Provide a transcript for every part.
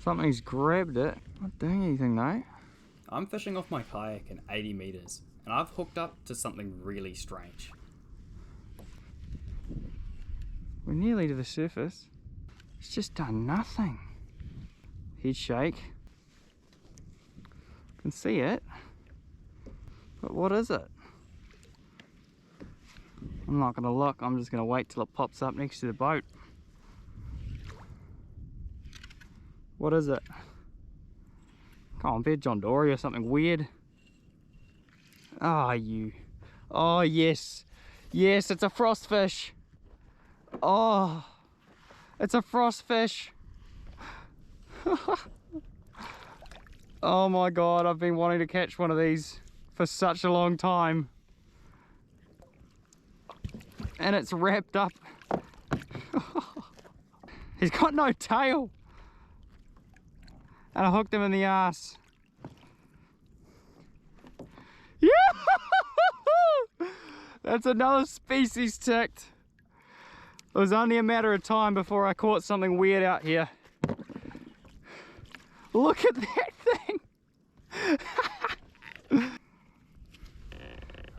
Something's grabbed it. Not doing anything though. I'm fishing off my kayak in 80 meters, and I've hooked up to something really strange. We're nearly to the surface. It's just done nothing. Head shake. Can see it. But what is it? I'm not going to look, I'm just going to wait till it pops up next to the boat. What is it? Come on, be a John Dory or something weird. Ah, you. Oh, yes. Yes, it's a frostfish. Oh, it's a frostfish. Oh my God, I've been wanting to catch one of these for such a long time. And it's wrapped up. He's got no tail. And I hooked him in the ass. Yeah! That's another species ticked. It was only a matter of time before I caught something weird out here. Look at that thing!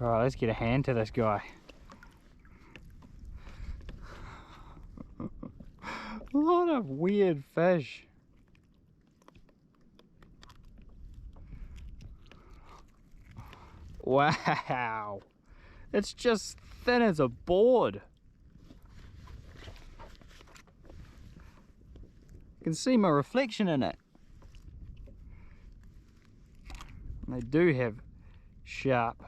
Alright, let's get a hand to this guy. A lot of weird fish. Wow, it's just thin as a board. You can see my reflection in it. And they do have sharp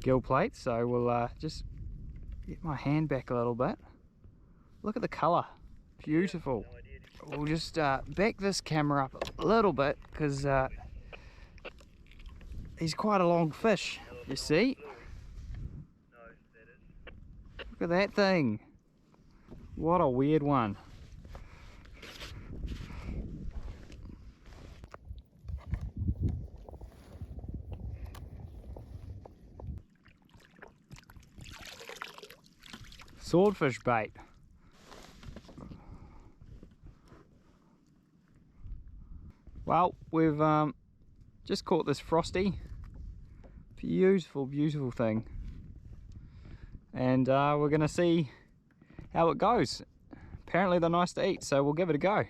gill plates, so we'll just get my hand back a little bit. Look at the colour, beautiful. We'll just back this camera up a little bit because he's quite a long fish, you see? Look at that thing. What a weird one. Swordfish bait. Well, we've just caught this frosty. Beautiful, beautiful thing. And we're gonna see how it goes. Apparently they're nice to eat, so we'll give it a go.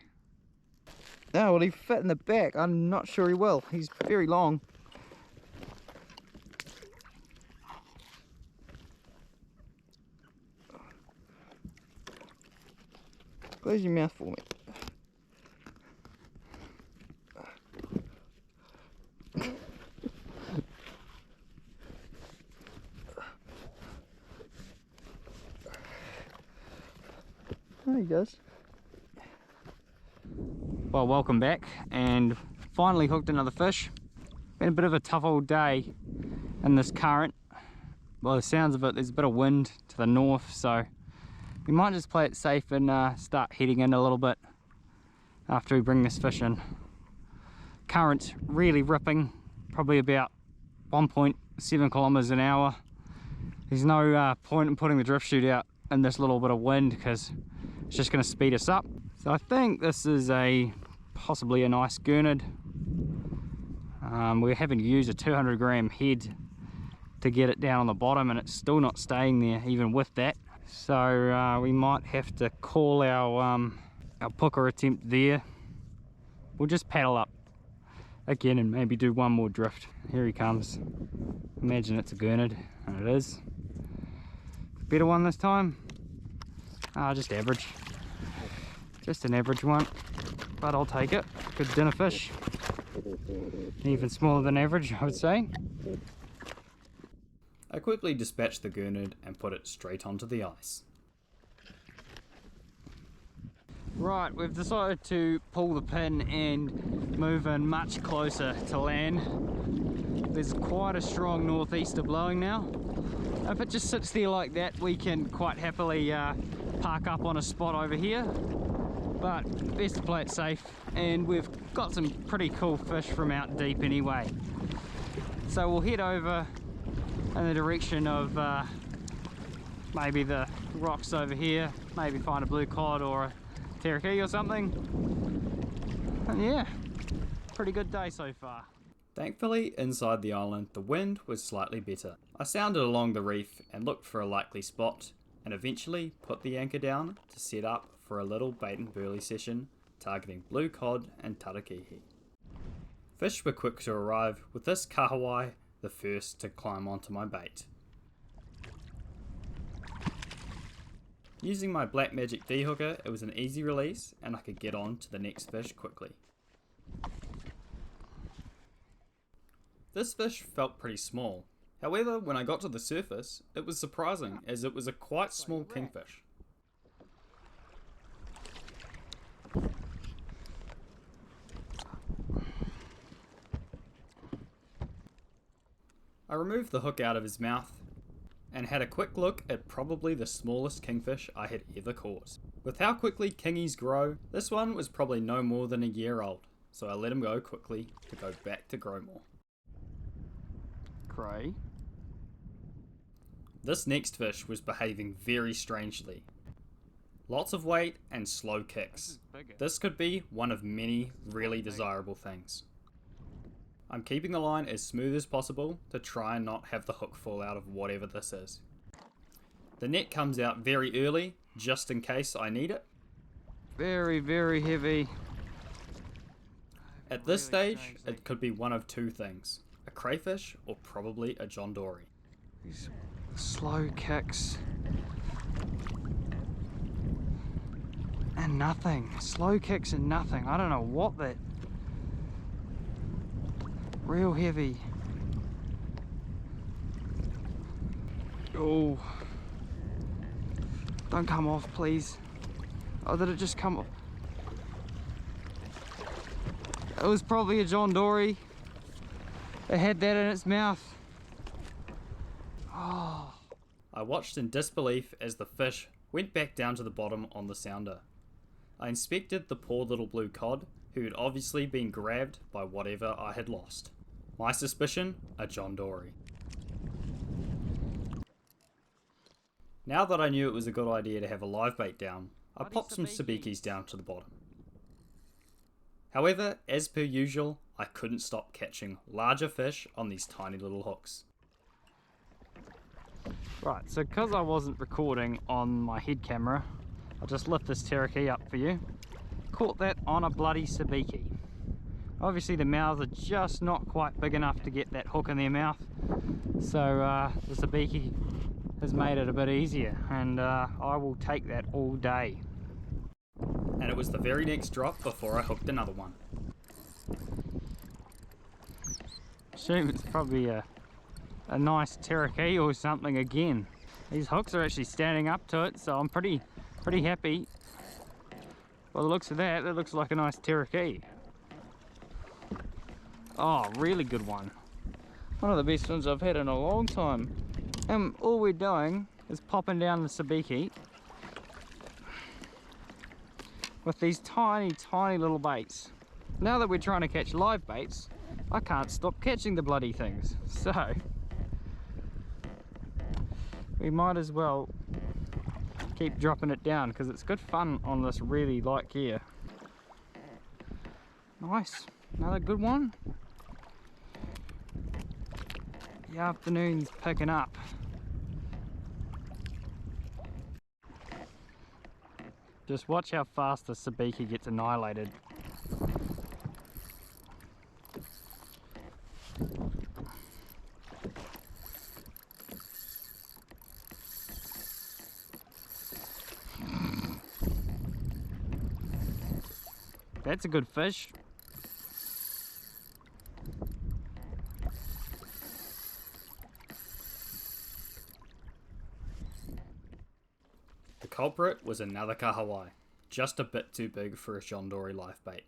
Oh, will he fit in the back? I'm not sure he will. He's very long. Close your mouth for me. There he goes. Well, welcome back, and finally hooked another fish. Been a bit of a tough old day in this current. By the sounds of it, there's a bit of wind to the north, so we might just play it safe and start heading in a little bit after we bring this fish in. Current's really ripping, probably about 1.7 kilometers an hour. There's no point in putting the drift chute out in this little bit of wind because it's just going to speed us up. So I think this is possibly a nice gurnard. We're having to use a 200 gram head to get it down on the bottom, and it's still not staying there even with that. So we might have to call our pooker attempt there. We'll just paddle up again and maybe do one more drift. Here he comes. Imagine it's a gurnard, and it is. Better one this time? Just average. Just an average one, but I'll take it. Good dinner fish. Even smaller than average, I would say. I quickly dispatched the gurnard and put it straight onto the ice. Right, we've decided to pull the pin and move in much closer to land. There's quite a strong northeaster blowing now. If it just sits there like that, we can quite happily park up on a spot over here. But best to play it safe, and we've got some pretty cool fish from out deep anyway. So we'll head over in the direction of maybe the rocks over here, maybe find a blue cod or a terraki or something, And yeah, pretty good day so far. Thankfully, inside the island, the wind was slightly better. I sounded along the reef and looked for a likely spot, and eventually put the anchor down to set up for a little bait and burley session, targeting blue cod and tarakihi. Fish were quick to arrive, with this kahawai the first to climb onto my bait. Using my black magic D-hooker, it was an easy release and I could get on to the next fish quickly. This fish felt pretty small. However, when I got to the surface, it was surprising as it was a quite small kingfish. I removed the hook out of his mouth and had a quick look at probably the smallest kingfish I had ever caught. With how quickly kingies grow, this one was probably no more than a year old, so I let him go quickly to go back to grow more. Grey. This next fish was behaving very strangely. Lots of weight and slow kicks. This could be one of many really desirable things. I'm keeping the line as smooth as possible to try and not have the hook fall out of whatever this is. The net comes out very early, just in case I need it. Very, very heavy. At this stage, it could be one of two things. A crayfish or probably a John Dory. These slow kicks. And nothing. Slow kicks and nothing. I don't know what that... Real heavy. Oh. Don't come off, please. Oh, did it just come off? It was probably a John Dory. It had that in its mouth. Oh. I watched in disbelief as the fish went back down to the bottom on the sounder. I inspected the poor little blue cod, who had obviously been grabbed by whatever I had lost. My suspicion, a John Dory. Now that I knew it was a good idea to have a live bait down, I popped some sabikis down to the bottom. However, as per usual, I couldn't stop catching larger fish on these tiny little hooks. Right, so because I wasn't recording on my head camera, I'll just lift this teraki up for you. Caught that on a bloody sabiki. Obviously the mouths are just not quite big enough to get that hook in their mouth, so the sabiki has made it a bit easier, and I will take that all day. And it was the very next drop before I hooked another one. Assume it's probably a nice teraki or something again. These hooks are actually standing up to it, so I'm pretty happy. By the looks of that, it looks like a nice teraki. Oh, really good one. One of the best ones I've had in a long time. And all we're doing is popping down the sabiki with these tiny little baits. Now that we're trying to catch live baits, I can't stop catching the bloody things. So we might as well keep dropping it down because it's good fun on this really light gear. Nice, another good one. The afternoon's picking up. Just watch how fast the sabiki gets annihilated. That's a good fish. The culprit was another kahawai, just a bit too big for a John Dory live bait.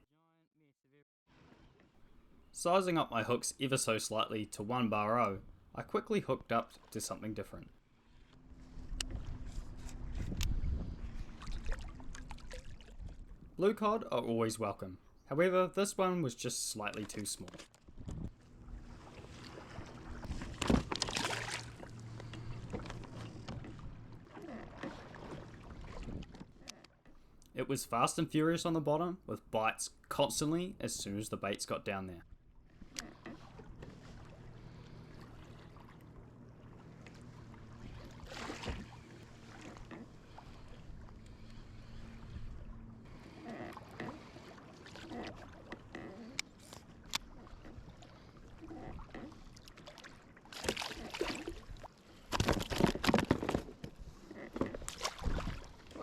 Sizing up my hooks ever so slightly to 1 bar 0, I quickly hooked up to something different. Blue cod are always welcome, however this one was just slightly too small. It was fast and furious on the bottom, with bites constantly as soon as the baits got down there.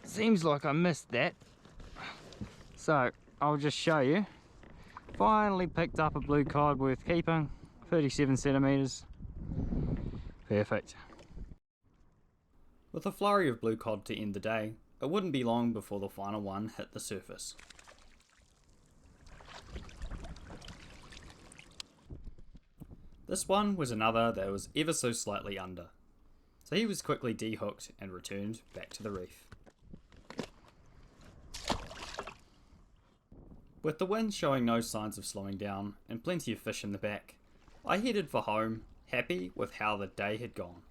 Seems like I missed that, so I'll just show you. Finally picked up a blue cod worth keeping, 37 centimeters. Perfect. With a flurry of blue cod to end the day, it wouldn't be long before the final one hit the surface. This one was another that was ever so slightly under, so he was quickly dehooked and returned back to the reef. With the wind showing no signs of slowing down and plenty of fish in the back, I headed for home, happy with how the day had gone.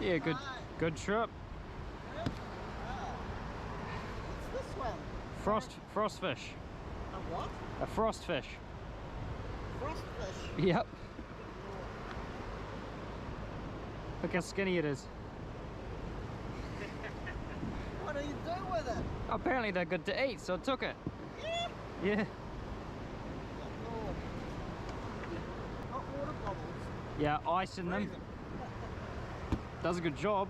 Yeah, good trip. What's this one? Frostfish. A what? A frostfish. Frostfish. Yep. Look how skinny it is. What do you do with it? Apparently they're good to eat, so I took it. Yeah. Yeah. Lord. Hot water bubbles. Yeah, ice in them. Does a good job.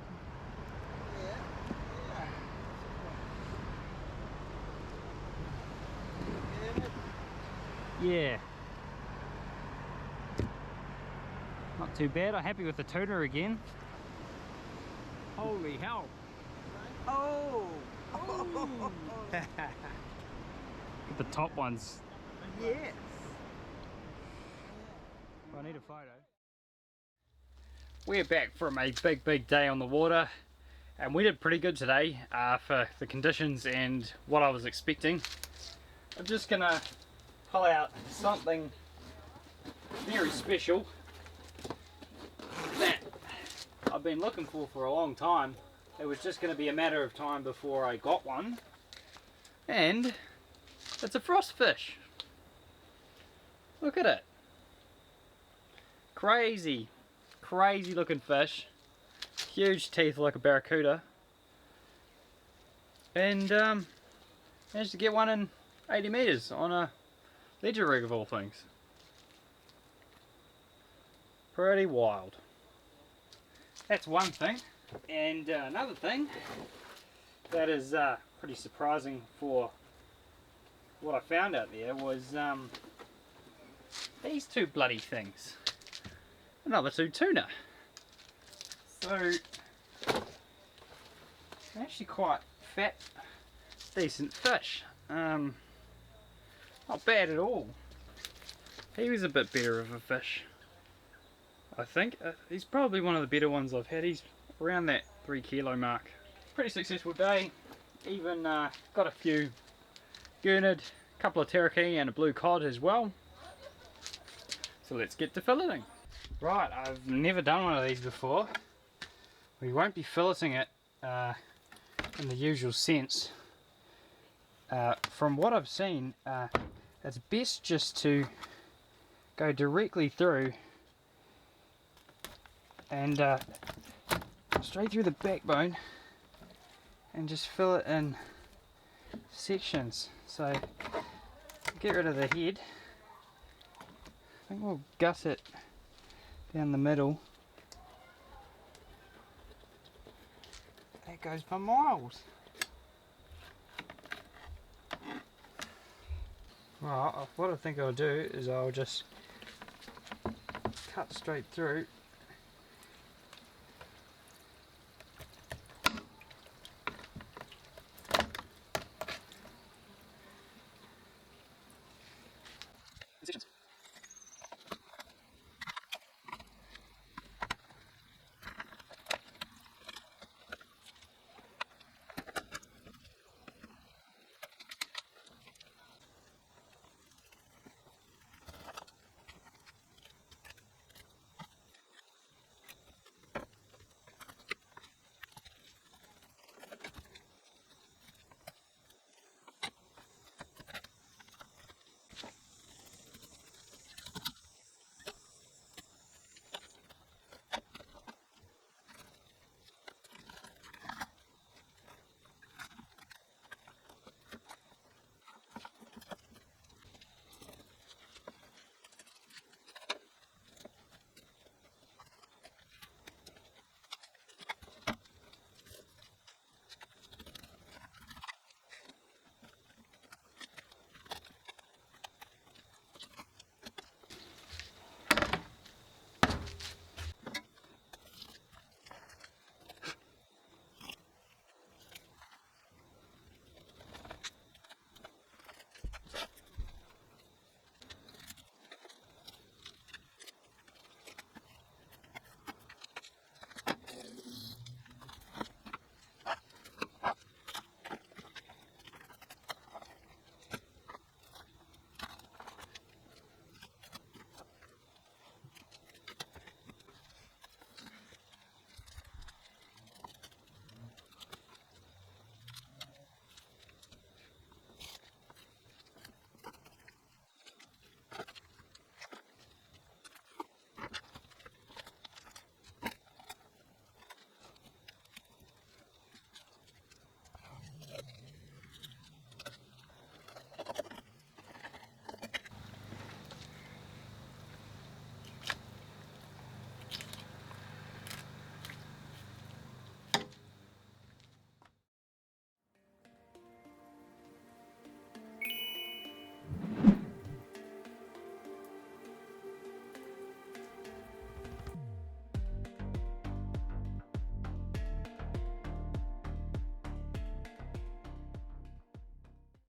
Yeah. Not too bad. I'm happy with the tuna again. Holy hell. Oh! Get the top ones. Yes! I need a photo. We're back from a big day on the water, and we did pretty good today for the conditions and what I was expecting. I'm just gonna pull out something very special that I've been looking for a long time. It was just going to be a matter of time before I got one, and it's a frostfish. Look at it. Crazy looking fish. Huge teeth like a barracuda, and managed to get one in 80 meters on a ledger rig of all things. Pretty wild. That's one thing. And another thing that is pretty surprising for what I found out there was these two bloody things. Another two tuna. So they're actually quite fat, decent fish. Not bad at all. He was a bit better of a fish, I think. He's probably one of the better ones I've had. He's around that 3 kilo mark. Pretty successful day. Even got a few gurnard, a couple of terraki and a blue cod as well. So let's get to filleting. Right, I've never done one of these before. We won't be filleting it in the usual sense. From what I've seen, it's best just to go directly through and straight through the backbone and just fill it in sections. So get rid of the head. I think we'll gut it down the middle. That goes for miles. Well, what I think I'll do is I'll just cut straight through